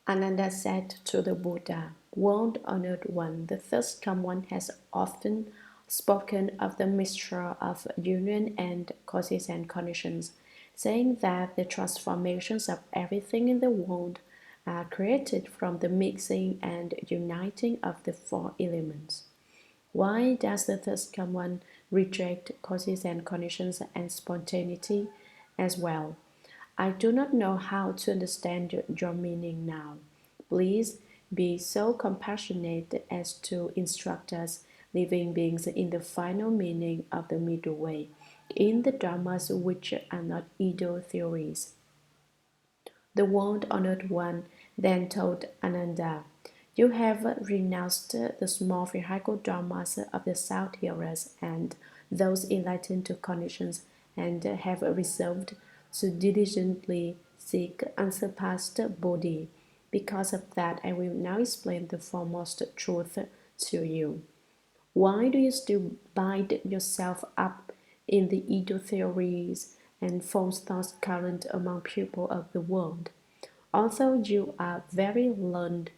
Ananda said to the Buddha, "World-honored one, the thirst come one has often spoken of the mixture of union and causes and conditions, saying that the transformations of everything in the world are created from the mixing and uniting of the four elements. Why does the thirst come one reject causes and conditions and spontaneity as well? I do not know how to understand your meaning now. Please be so compassionate as to instruct us, living beings, in the final meaning of the middle way, in the dharmas which are not idle theories." The world-honored one then told Ananda, "You have renounced the small vehicle dharmas of the South hearers and those enlightened to conditions, and have resolved to diligently seek unsurpassed Bodhi. Because of that, I will now explain the foremost truth to you. Why do you still bind yourself up in the idle theories and false thoughts current among people of the world? Although you are very learned,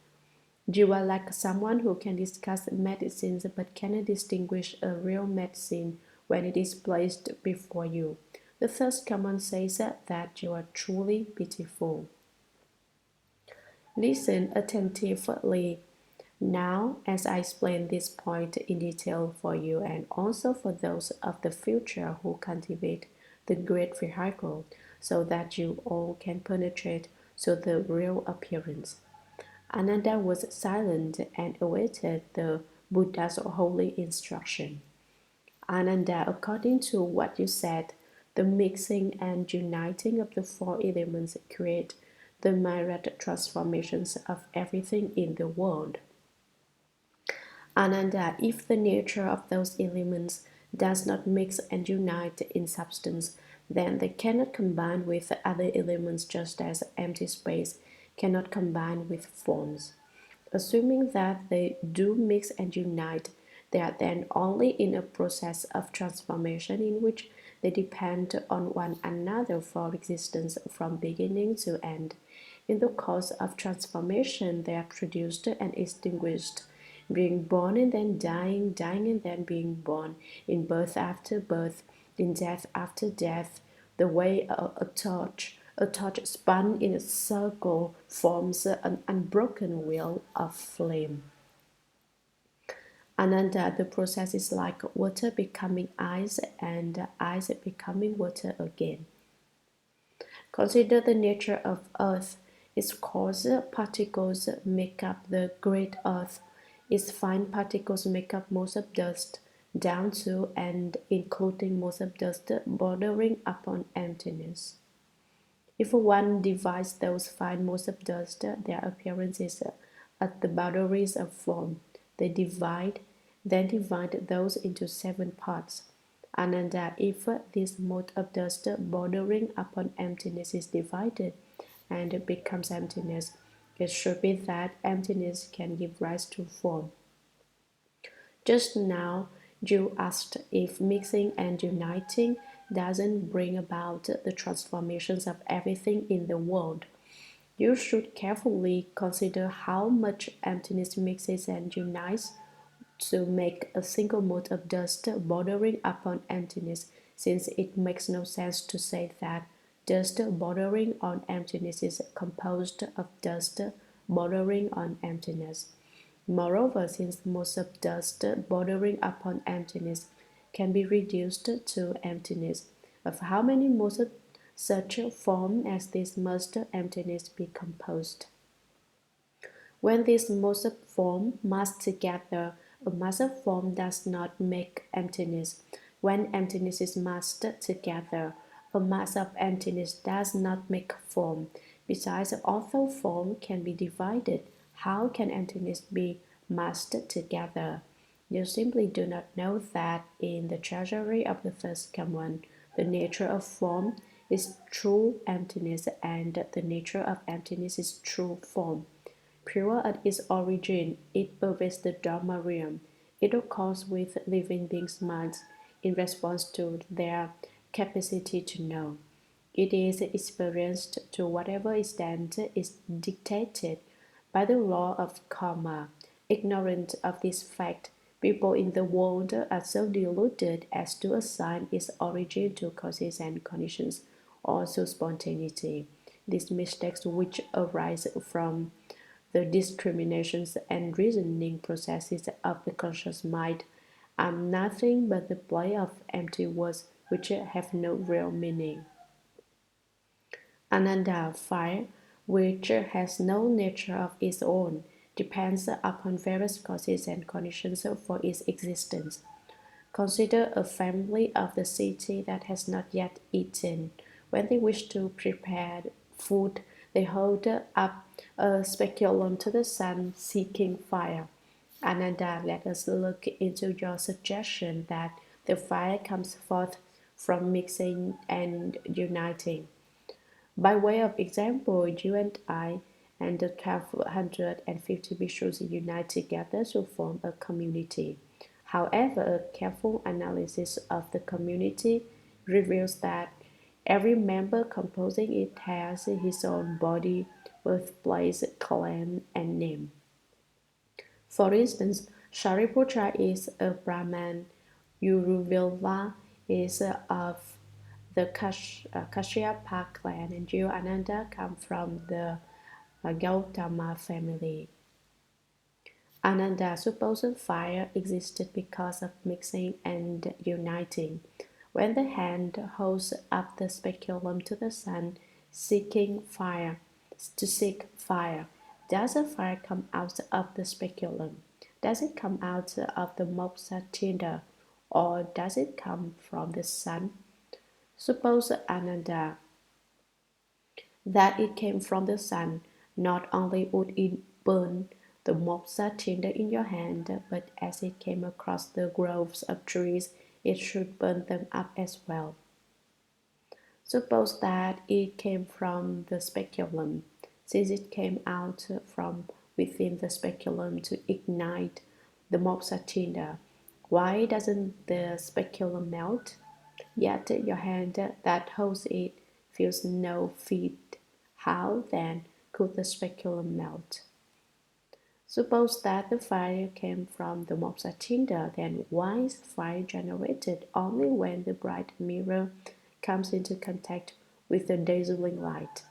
you are like someone who can discuss medicines but cannot distinguish a real medicine when it is placed before you. The first command says that you are truly beautiful. Listen attentively now as I explain this point in detail for you and also for those of the future who cultivate the great vehicle, so that you all can penetrate to the real appearance." Ananda was silent and awaited the Buddha's holy instruction. "Ananda, according to what you said, the mixing and uniting of the four elements create the myriad transformations of everything in the world. Ananda, if the nature of those elements does not mix and unite in substance, then they cannot combine with other elements, just as empty space cannot combine with forms. Assuming that they do mix and unite, they are then only in a process of transformation in which they depend on one another for existence from beginning to end. In the course of transformation, they are produced and extinguished, being born and then dying, dying and then being born, in birth after birth, in death after death. The way a torch spun in a circle forms an unbroken wheel of flame. Ananda, the process is like water becoming ice and ice becoming water again. Consider the nature of earth. Its coarse particles make up the great earth. Its fine particles make up most of dust, down to and including most of dust bordering upon emptiness. If one divides those fine motes of dust, their appearance is at the boundaries of form. They then divide those into 7 parts. Ananda, if this mote of dust bordering upon emptiness is divided and becomes emptiness, it should be that emptiness can give rise to form. Just now, you asked if mixing and uniting doesn't bring about the transformations of everything in the world. You should carefully consider how much emptiness mixes and unites to make a single mote of dust bordering upon emptiness, since it makes no sense to say that dust bordering on emptiness is composed of dust bordering on emptiness. Moreover, since most of dust bordering upon emptiness can be reduced to emptiness, of how many motes of such form as this must emptiness be composed? When this motes of form mass together, a mass of form does not make emptiness. When emptiness is massed together, a mass of emptiness does not make form. Besides, although form can be divided, how can emptiness be massed together? You simply do not know that in the treasury of the first command, the nature of form is true emptiness, and the nature of emptiness is true form. Pure at its origin, it pervades the Dharma realm. It occurs with living beings' minds in response to their capacity to know. It is experienced to whatever extent is dictated by the law of karma. Ignorant of this fact, people in the world are so deluded as to assign its origin to causes and conditions or to spontaneity. These mistakes, which arise from the discriminations and reasoning processes of the conscious mind, are nothing but the play of empty words which have no real meaning. Ananda, fire, which has no nature of its own, depends upon various causes and conditions for its existence. Consider a family of the city that has not yet eaten. When they wish to prepare food, they hold up a speculum to the sun, seeking fire. Ananda, let us look into your suggestion that the fire comes forth from mixing and uniting. By way of example, you and I and the 1250 bhikshus unite together to form a community. However, a careful analysis of the community reveals that every member composing it has his own body, birthplace, clan, and name. For instance, Shariputra is a Brahman, Uruvela is of the Kashyapa clan, and Ananda come from the Gautama family. Ananda supposes fire existed because of mixing and uniting. When the hand holds up the speculum to the sun, seeking fire, to seek fire, does a fire come out of the speculum? Does it come out of the moksha tinder, or does it come from the sun? Suppose, Ananda, that it came from the sun. Not only would it burn the moksha tinder in your hand, but as it came across the groves of trees, it should burn them up as well. Suppose that it came from the speculum. Since it came out from within the speculum to ignite the moksha tinder, why doesn't the speculum melt? Yet your hand that holds it feels no feet. How, then, could the speculum melt? Suppose that the fire came from the moksha tinder, then why is fire generated only when the bright mirror comes into contact with the dazzling light?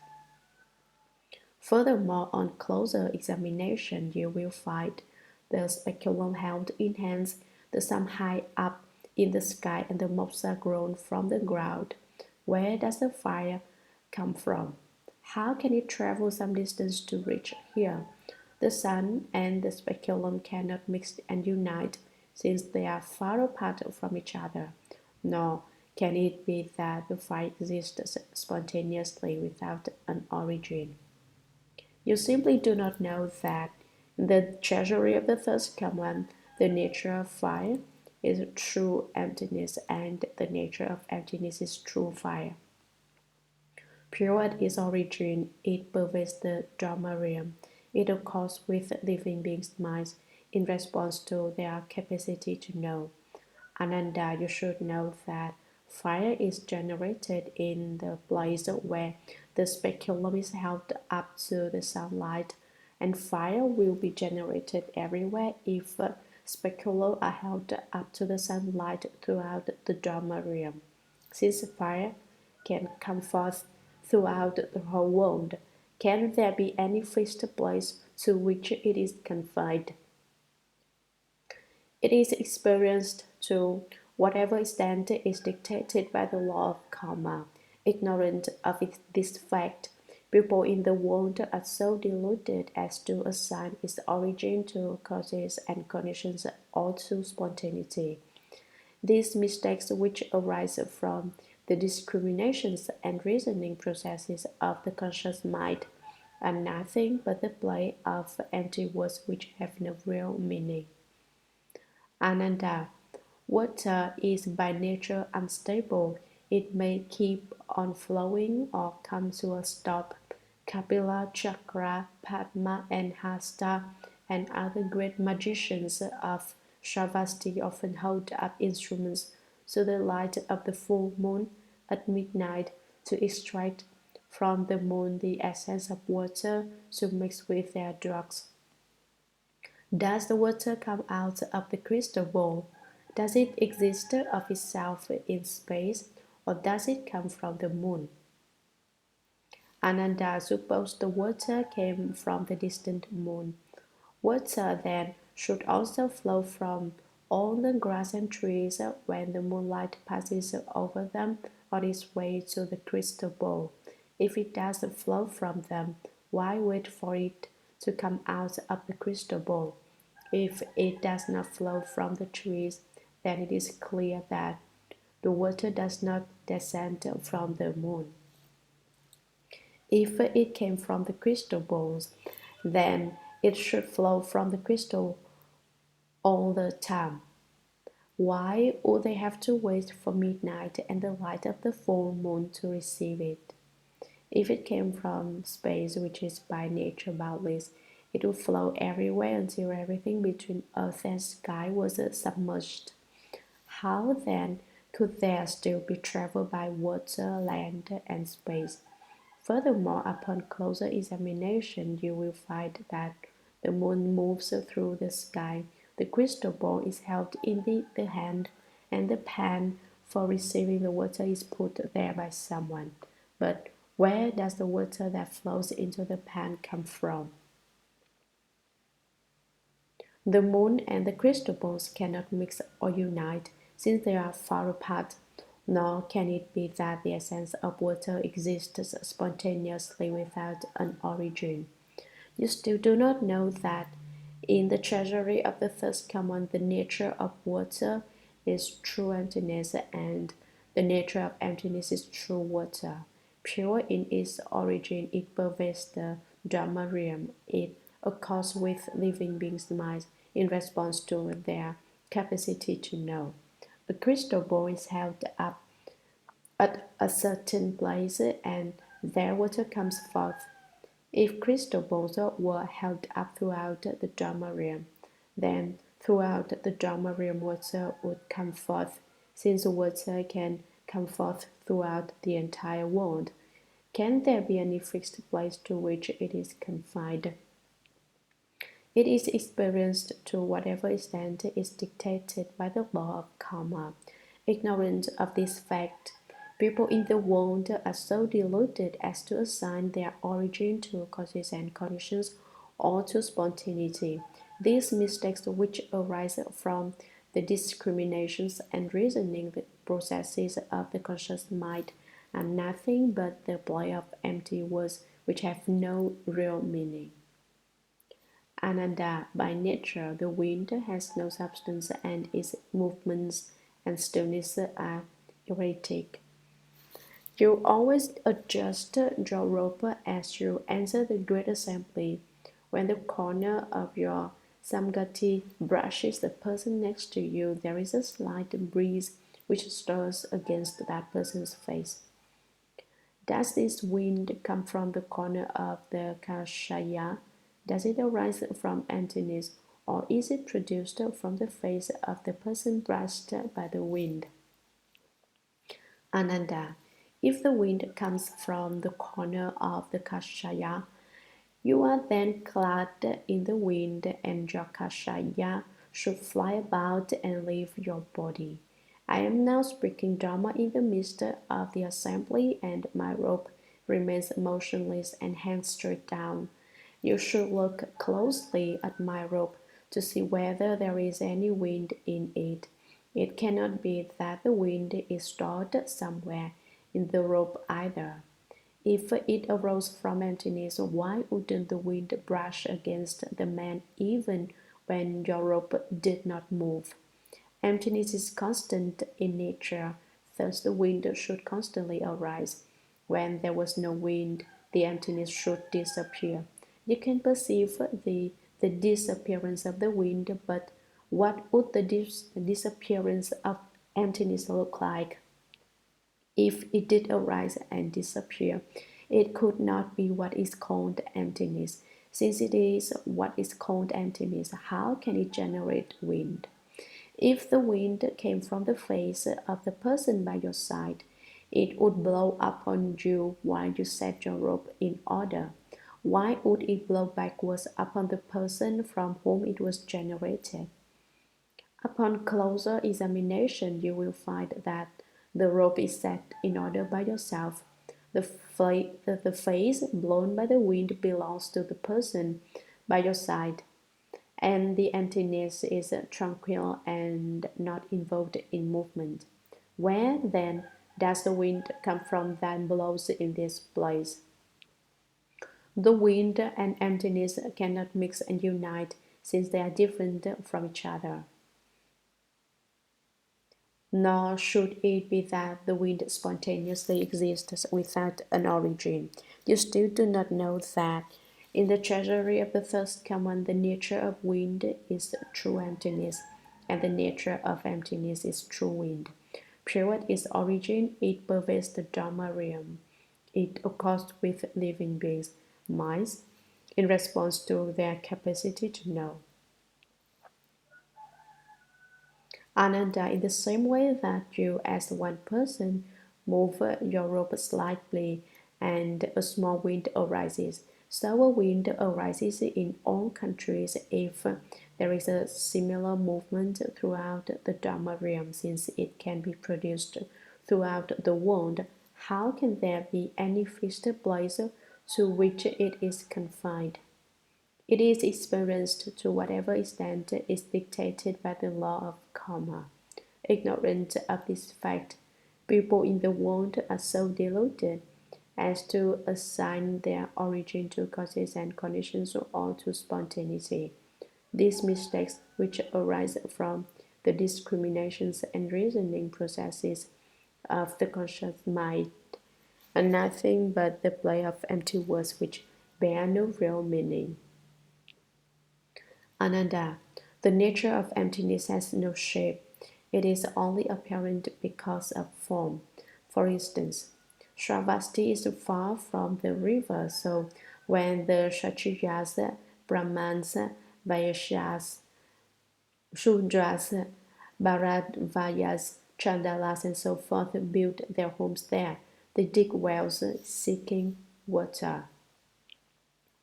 Furthermore, on closer examination, you will find the speculum held in hands, the sun high up in the sky, and the moksha grown from the ground. Where does the fire come from? How can it travel some distance to reach here? The sun and the speculum cannot mix and unite, since they are far apart from each other. Nor can it be that the fire exists spontaneously without an origin. You simply do not know that in the treasury of the first command, the nature of fire is true emptiness, and the nature of emptiness is true fire. Pure at its origin, it pervades the Dharma realm. It occurs with living beings' minds in response to their capacity to know. Ananda, you should know that fire is generated in the place where the speculum is held up to the sunlight, and fire will be generated everywhere if speculum are held up to the sunlight throughout the Dharma realm. Since fire can come forth throughout the whole world, can there be any fixed place to which it is confined? It is experienced to whatever extent is dictated by the law of karma. Ignorant of this fact, people in the world are so deluded as to assign its origin to causes and conditions or to spontaneity. These mistakes, which arise from the discriminations and reasoning processes of the conscious mind, are nothing but the play of empty words which have no real meaning. Ananda, water is by nature unstable. It may keep on flowing or come to a stop. Kapila, Chakra, Padma, and Hasta, and other great magicians of Shravasti often hold up instruments to the light of the full moon at midnight to extract from the moon the essence of water to mix with their drugs. Does the water come out of the crystal ball? Does it exist of itself in space, or does it come from the moon? Ananda supposed the water came from the distant moon. Water then should also flow from all the grass and trees when the moonlight passes over them on its way to the crystal ball. If it doesn't flow from them, why wait for it to come out of the crystal ball? If it does not flow from the trees, then it is clear that the water does not descend from the moon. If it came from the crystal balls, then it should flow from the crystal all the time. Why would they have to wait for midnight and the light of the full moon to receive it? If it came from space, which is by nature boundless, it would flow everywhere until everything between earth and sky was submerged. How then could there still be travel by water, land, and space? Furthermore, upon closer examination, you will find that the moon moves through the sky. The crystal ball is held in the hand, and the pan for receiving the water is put there by someone. But where does the water that flows into the pan come from? The moon and the crystal balls cannot mix or unite, since they are far apart, nor can it be that the essence of water exists spontaneously without an origin. You still do not know that in the treasury of the first command the nature of water is true emptiness, and the nature of emptiness is true water. Pure in its origin, it pervades the Dharma realm. It accords with living beings' minds in response to their capacity to know. A crystal ball is held up at a certain place, and there water comes forth. If crystal balls were held up throughout the Dharma realm, then throughout the Dharma realm water would come forth. Since water can come forth throughout the entire world, can there be any fixed place to which it is confined? It is experienced to whatever extent is dictated by the law of karma. Ignorant of this fact, people in the world are so deluded as to assign their origin to causes and conditions or to spontaneity. These mistakes, which arise from the discriminations and reasoning processes of the conscious mind, are nothing but the play of empty words which have no real meaning. Ananda, by nature, the wind has no substance, and its movements and stillness are erratic. You always adjust your rope as you enter the great assembly. When the corner of your samgati brushes the person next to you, there is a slight breeze which stirs against that person's face. Does this wind come from the corner of the kashaya? Does it arise from emptiness, or is it produced from the face of the person brushed by the wind? Ananda, if the wind comes from the corner of the kashaya, you are then clad in the wind, and your kashaya should fly about and leave your body. I am now speaking Dharma in the midst of the assembly, and my robe remains motionless and hangs straight down. You should look closely at my robe to see whether there is any wind in it. It cannot be that the wind is stored somewhere in the robe either. If it arose from emptiness, why wouldn't the wind brush against the man even when your robe did not move? Emptiness is constant in nature, thus the wind should constantly arise. When there was no wind, the emptiness should disappear. You can perceive the disappearance of the wind, but what would the disappearance of emptiness look like? If it did arise and disappear, it could not be what is called emptiness. Since it is what is called emptiness, how can it generate wind? If the wind came from the face of the person by your side, It would blow up on you while you set your robe in order. Why would it blow backwards upon the person from whom it was generated? Upon closer examination, you will find that the robe is set in order by yourself. The face blown by the wind belongs to the person by your side, and the emptiness is tranquil and not involved in movement. Where, then, does the wind come from that blows in this place? The wind and emptiness cannot mix and unite, since they are different from each other. Nor should it be that the wind spontaneously exists without an origin. You still do not know that in the treasury of the first command, the nature of wind is true emptiness, and the nature of emptiness is true wind. Pure at its origin, it pervades the Dharma realm. It occurs with living beings, minds, in response to their capacity to know. Ananda, in the same way that you, as one person, move your rope slightly and a small wind arises, so a wind arises in all countries if there is a similar movement throughout the Dharma realm, since it can be produced throughout the world. How can there be any fixed place to which it is confined? It is experienced to whatever extent is dictated by the law of karma. Ignorant of this fact, people in the world are so deluded as to assign their origin to causes and conditions or to spontaneity. These mistakes, which arise from the discriminations and reasoning processes of the conscious mind, are nothing but the play of empty words which bear no real meaning. Ananda, the nature of emptiness has no shape. It is only apparent because of form. For instance, Shravasti is far from the river, so when the Kshatriyas, Brahmans, Vaishyas, Shudras, Bharadvayas, Chandalas, and so forth build their homes there. They dig wells seeking water.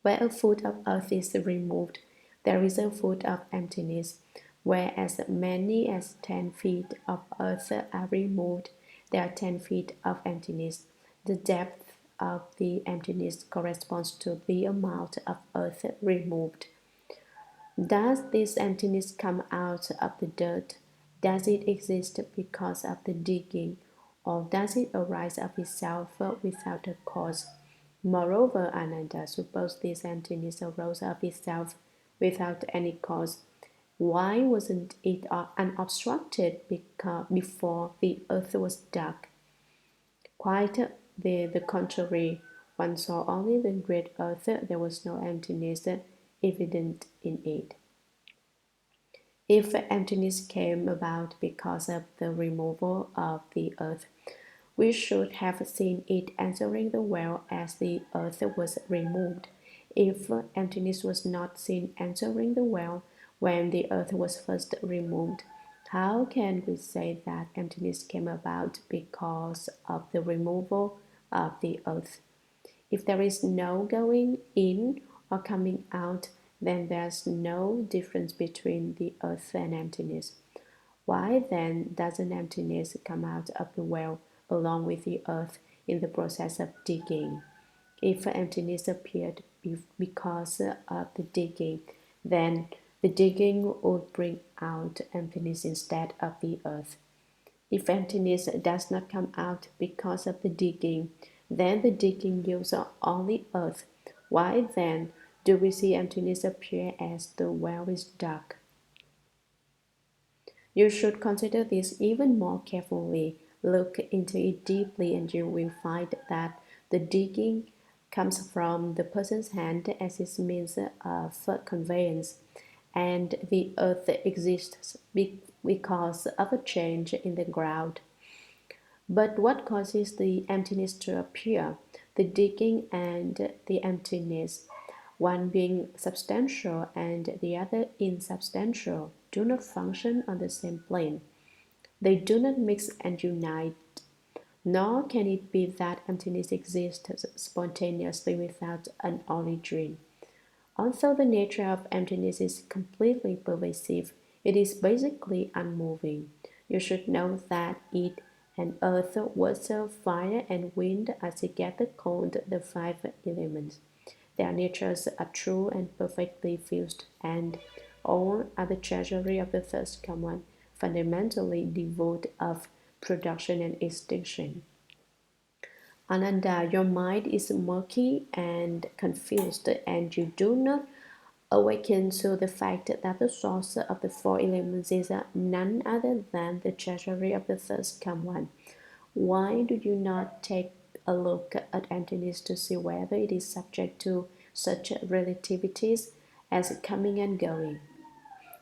Where a foot of earth is removed, there is a foot of emptiness. Where as many as 10 feet of earth are removed, there are 10 feet of emptiness. The depth of the emptiness corresponds to the amount of earth removed. Does this emptiness come out of the dirt? Does it exist because of the digging, or does it arise of itself without a cause? Moreover, Ananda, suppose this emptiness arose of itself without any cause. Why wasn't it unobstructed before the earth was dug? Quite the contrary. One saw only the great earth, there was no emptiness evident in it. If emptiness came about because of the removal of the earth, we should have seen it entering the well as the earth was removed. If emptiness was not seen entering the well when the earth was first removed, how can we say that emptiness came about because of the removal of the earth? If there is no going in or coming out, then there's no difference between the earth and emptiness. Why then doesn't emptiness come out of the well along with the earth in the process of digging? If emptiness appeared because of the digging, then the digging would bring out emptiness instead of the earth. If emptiness does not come out because of the digging, then the digging yields only earth. Why then do we see emptiness appear as the well is dug? You should consider this even more carefully. Look into it deeply, and you will find that the digging comes from the person's hand as his means of conveyance, and the earth exists because of a change in the ground. But what causes the emptiness to appear? The digging and the emptiness, one being substantial and the other insubstantial, do not function on the same plane. They do not mix and unite. Nor can it be that emptiness exists spontaneously without an origin. Although the nature of emptiness is completely pervasive, it is basically unmoving. You should know that it and earth, water, fire, and wind are together called the five elements. Their natures are true and perfectly fused, and all are the treasury of the first command, fundamentally devoid of production and extinction. Ananda, your mind is murky and confused, and you do not awaken to the fact that the source of the four elements is none other than the treasury of the first come one. Why do you not take a look at emptiness to see whether it is subject to such relativities as coming and going?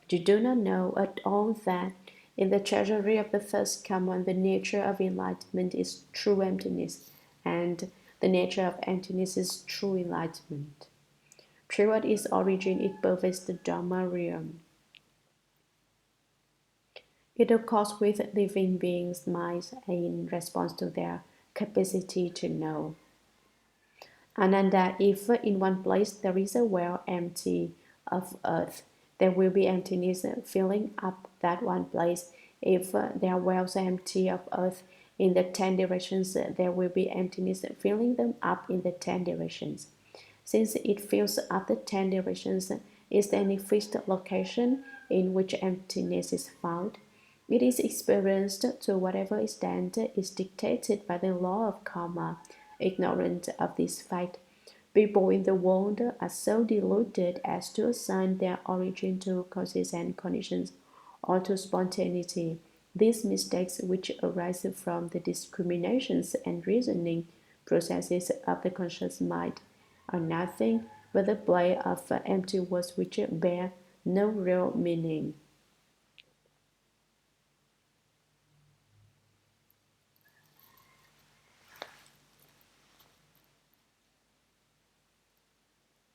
You do not know at all that in the treasury of the first come one, the nature of enlightenment is true emptiness, and the nature of emptiness is true enlightenment. True at its origin, it pervades the Dharma realm. It occurs with living beings' minds in response to their capacity to know. Ananda, if in one place there is a well empty of earth, there will be emptiness filling up that one place. If there are wells empty of earth in the 10 directions, there will be emptiness filling them up in the 10 directions. Since it fills up the 10 directions, is there any fixed location in which emptiness is found? It is experienced to whatever extent is dictated by the law of karma. Ignorant of this fact, people in the world are so deluded as to assign their origin to causes and conditions or to spontaneity. These mistakes, which arise from the discriminations and reasoning processes of the conscious mind, are nothing but the play of empty words which bear no real meaning.